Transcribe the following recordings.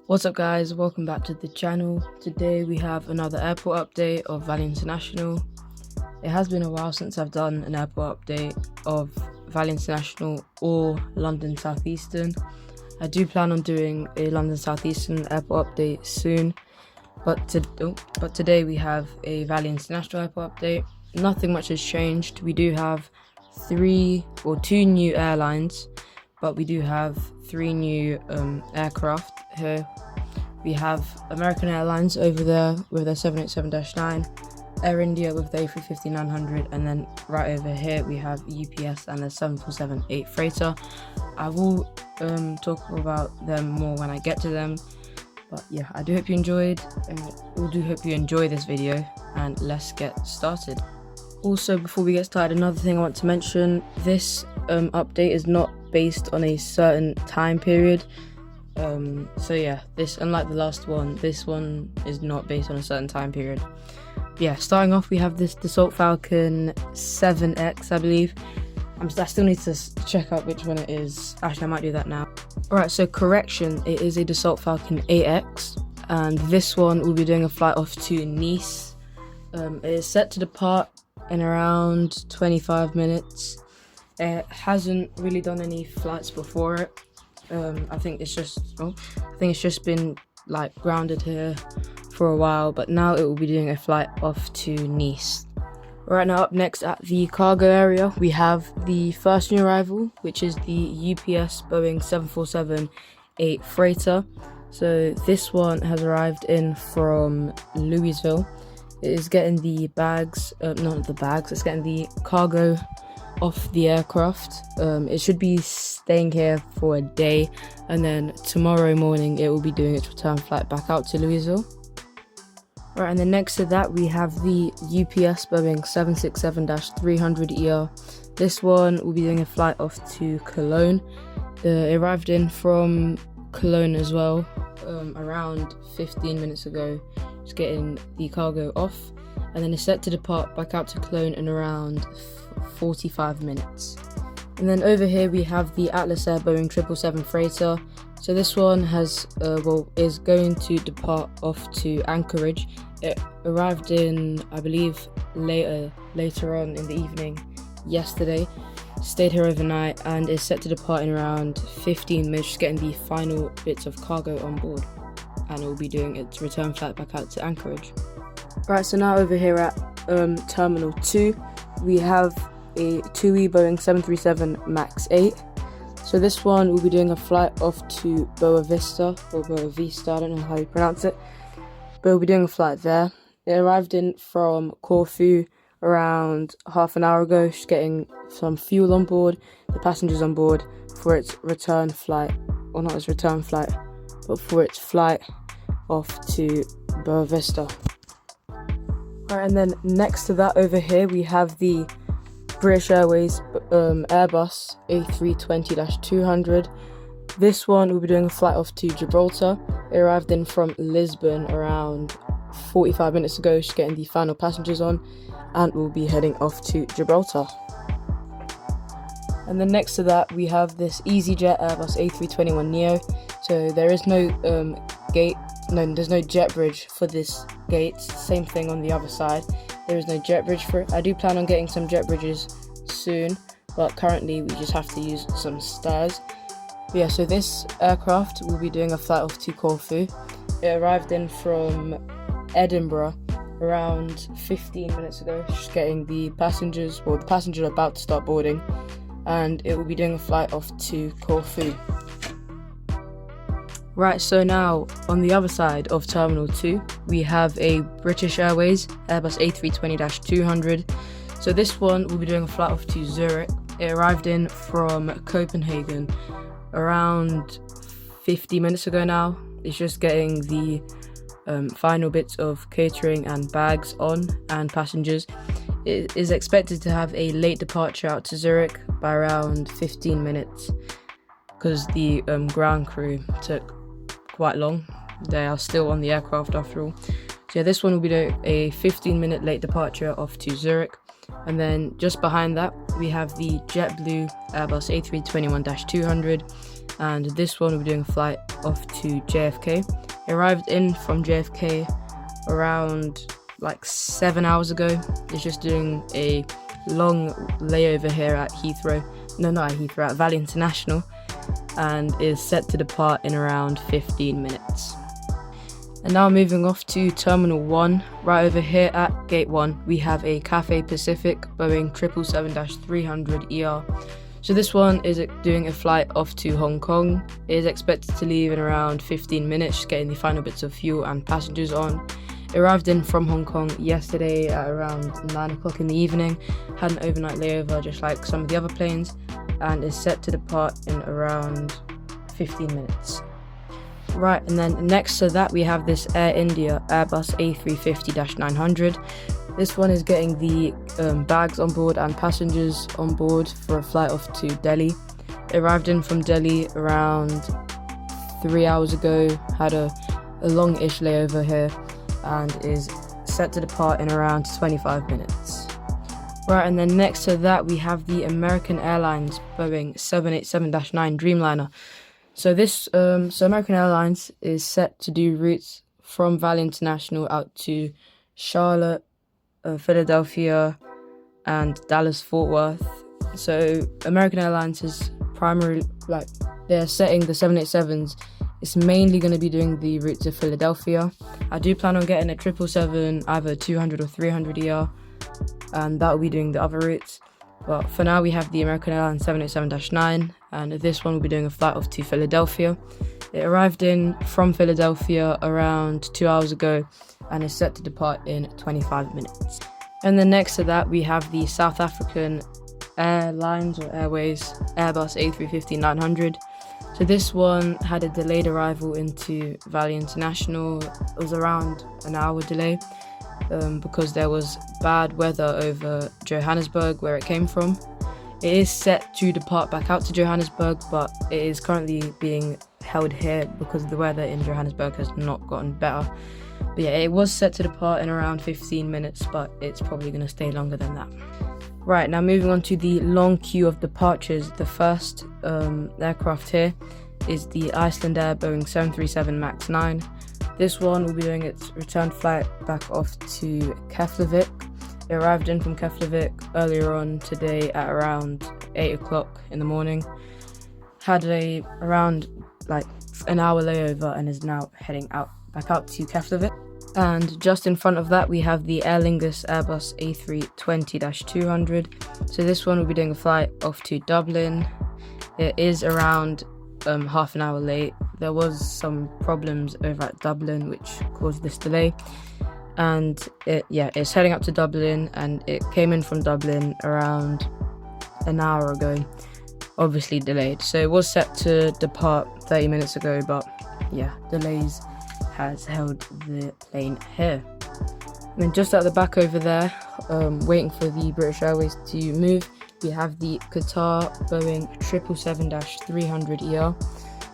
What's up guys, welcome back to the channel. Today we have another airport update of Valley International. It has been a while since I've done an airport update of Valley International or London Southeastern. I do plan on doing a London Southeastern airport update soon, but today we have a Valley International airport update. Nothing much has changed. We do have two new airlines, but we do have three new aircraft here. We have American Airlines over there with their 787-9, Air India with the A350-900, and then right over here we have UPS and the 747-8 freighter. I will talk about them more when I get to them, but yeah, I do hope you enjoyed. Hope you enjoy this video, and let's get started. Also, before we get started, another thing I want to mention: this update is not based on a certain time period. So yeah, unlike the last one, this one is not based on a certain time period. Yeah, starting off, we have this Dassault Falcon 7X, I believe. I still need to check out which one it is. Actually, I might do that now. Alright, so correction, it is a Dassault Falcon 8X, and this one will be doing a flight off to Nice. It is set to depart in around 25 minutes. It hasn't really done any flights before it. I think it's just been like grounded here for a while, but now it will be doing a flight off to Nice. Right now, up next at the cargo area, we have the first new arrival, which is the UPS Boeing 747-8 freighter. So this one has arrived in from Louisville. It is getting the it's getting the cargo off the aircraft. It should be staying here for a day, and then tomorrow morning it will be doing its return flight back out to Louisville. Right, and then next to that we have the UPS Boeing 767-300ER. This one will be doing a flight off to Cologne. It arrived in from Cologne as well, around 15 minutes ago, just getting the cargo off, and then it's set to depart back out to Cologne in around 45 minutes. And then over here we have the Atlas Air Boeing 777 freighter. So this one is going to depart off to Anchorage. It arrived in, I believe, later on in the evening yesterday, stayed here overnight, and is set to depart in around 15 minutes, just getting the final bits of cargo on board, and it will be doing its return flight back out to Anchorage. Right, so now over here at Terminal 2, we have a TUI Boeing 737 MAX 8. So this one will be doing a flight off to Boa Vista, or Boa Vista, I don't know how you pronounce it, but we'll be doing a flight there. It arrived in from Corfu around half an hour ago, just getting some fuel on board, the passengers on board for its return flight, or not its return flight, but for its flight off to Boa Vista. Right, and then next to that over here we have the British Airways Airbus A320-200. This one will be doing a flight off to Gibraltar. It arrived in from Lisbon around 45 minutes ago, just getting the final passengers on, and we'll be heading off to Gibraltar. And then next to that we have this EasyJet Airbus A321neo. So there is no there's no jet bridge for this gate. Same thing on the other side. There is no jet bridge for it. I do plan on getting some jet bridges soon, but currently we just have to use some stairs. But yeah, so this aircraft will be doing a flight off to Corfu. It arrived in from Edinburgh around 15 minutes ago, just getting the passengers are about to start boarding, and it will be doing a flight off to Corfu. Right, so now on the other side of Terminal 2, we have a British Airways Airbus A320-200. So this one will be doing a flight off to Zurich. It arrived in from Copenhagen around 50 minutes ago now. It's just getting the final bits of catering and bags on, and passengers. It is expected to have a late departure out to Zurich by around 15 minutes because the ground crew took quite long. They are still on the aircraft after all. So yeah, this one will be doing a 15-minute late departure off to Zurich. And then just behind that we have the JetBlue Airbus A321-200. and this one will be doing a flight off to JFK. It arrived in from JFK around like 7 hours ago. It's just doing a long layover here at Heathrow. No, not at Heathrow, at Valley International, and is set to depart in around 15 minutes. And now moving off to Terminal 1, right over here at Gate 1, we have a Cathay Pacific Boeing 777-300ER. So this one is doing a flight off to Hong Kong. It is expected to leave in around 15 minutes, getting the final bits of fuel and passengers on. It arrived in from Hong Kong yesterday at around 9 o'clock in the evening, had an overnight layover just like some of the other planes, and is set to depart in around 15 minutes. Right, and then next to that we have this Air India Airbus A350-900. This one is getting the bags on board and passengers on board for a flight off to Delhi. It arrived in from Delhi around 3 hours ago, had a long-ish layover here, and is set to depart in around 25 minutes. Right, and then next to that we have the American Airlines Boeing 787-9 Dreamliner. So American Airlines is set to do routes from Valley International out to Charlotte, Philadelphia, and Dallas Fort Worth. So American Airlines is primarily, they're setting the 787s. It's mainly going to be doing the route to Philadelphia. I do plan on getting a 777, either 200 or 300ER, and that will be doing the other routes. But for now we have the American Airlines 787-9, and this one will be doing a flight off to Philadelphia. It arrived in from Philadelphia around 2 hours ago and is set to depart in 25 minutes. And then next to that we have the South African Airlines or Airways Airbus A350-900. So this one had a delayed arrival into Valley International. It was around an hour delay because there was bad weather over Johannesburg where it came from. It is set to depart back out to Johannesburg, but it is currently being held here because the weather in Johannesburg has not gotten better. But yeah, it was set to depart in around 15 minutes, but it's probably going to stay longer than that. Right, now moving on to the long queue of departures. The first aircraft here is the Icelandair Boeing 737 MAX 9. This one will be doing its return flight back off to Keflavik. It arrived in from Keflavik earlier on today at around 8 o'clock in the morning. Had around an hour layover and is now heading back out to Keflavik. And just in front of that we have the Aer Lingus Airbus A320-200. So this one will be doing a flight off to Dublin. It is around half an hour late. There was some problems over at Dublin which caused this delay, and it's heading up to Dublin, and it came in from Dublin around an hour ago, obviously delayed. So it was set to depart 30 minutes ago, but delays has held the plane here. And then just at the back over there, waiting for the British Airways to move, we have the Qatar Boeing 777-300ER.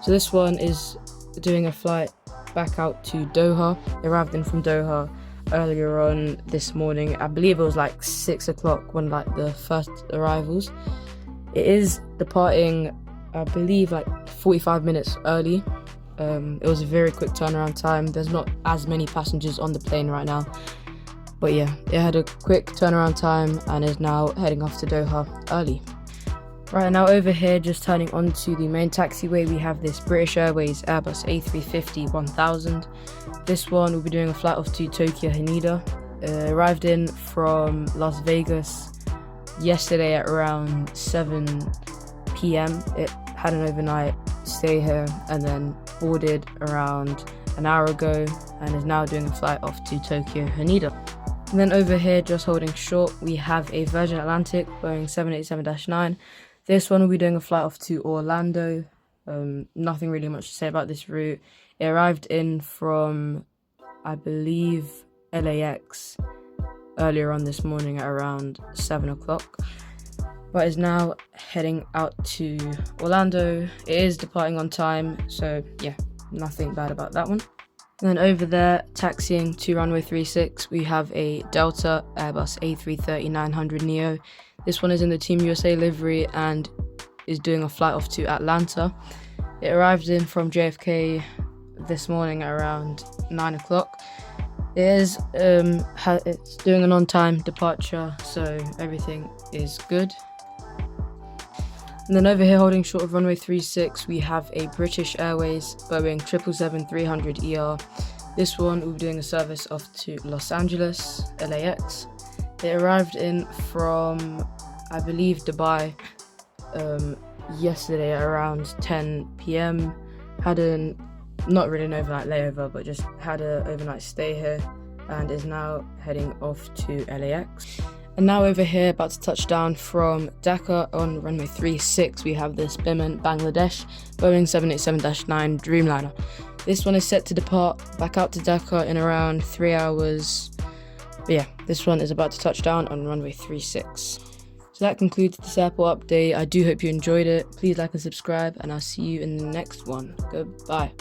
So this one is doing a flight back out to Doha. It arrived in from Doha earlier on this morning. I believe it was 6 o'clock when the first arrivals. It is departing, I believe 45 minutes early. It was a very quick turnaround time. There's not as many passengers on the plane right now, but it had a quick turnaround time and is now heading off to Doha early. Right, now over here, just turning onto the main taxiway, we have this British Airways Airbus A350-1000. This one will be doing a flight off to Tokyo Haneda. Arrived in from Las Vegas yesterday at around 7 p.m. It had an overnight stay here and then boarded around an hour ago and is now doing a flight off to Tokyo Haneda. And then over here, just holding short, we have a Virgin Atlantic Boeing 787-9. This one will be doing a flight off to Orlando. Nothing really much to say about this route. It arrived in from, I believe, LAX earlier on this morning at around 7 o'clock. But is now heading out to Orlando. It is departing on time, so nothing bad about that one. And then over there, taxiing to runway 36, we have a Delta Airbus A330-900neo. This one is in the Team USA livery and is doing a flight off to Atlanta. It arrived in from JFK this morning at around 9 o'clock. It's doing an on-time departure, so everything is good. And then over here, holding short of runway 36, we have a British Airways Boeing 777-300ER. This one will be doing a service off to Los Angeles, LAX. It arrived in from, I believe, Dubai yesterday at around 10 p.m. Had not really an overnight layover, but just had an overnight stay here and is now heading off to LAX. And now over here, about to touch down from Dhaka on runway 36, we have this Biman Bangladesh Boeing 787-9 Dreamliner. This one is set to depart back out to Dhaka in around 3 hours. But yeah, this one is about to touch down on runway 36. So that concludes this airport update. I do hope you enjoyed it. Please like and subscribe, and I'll see you in the next one. Goodbye.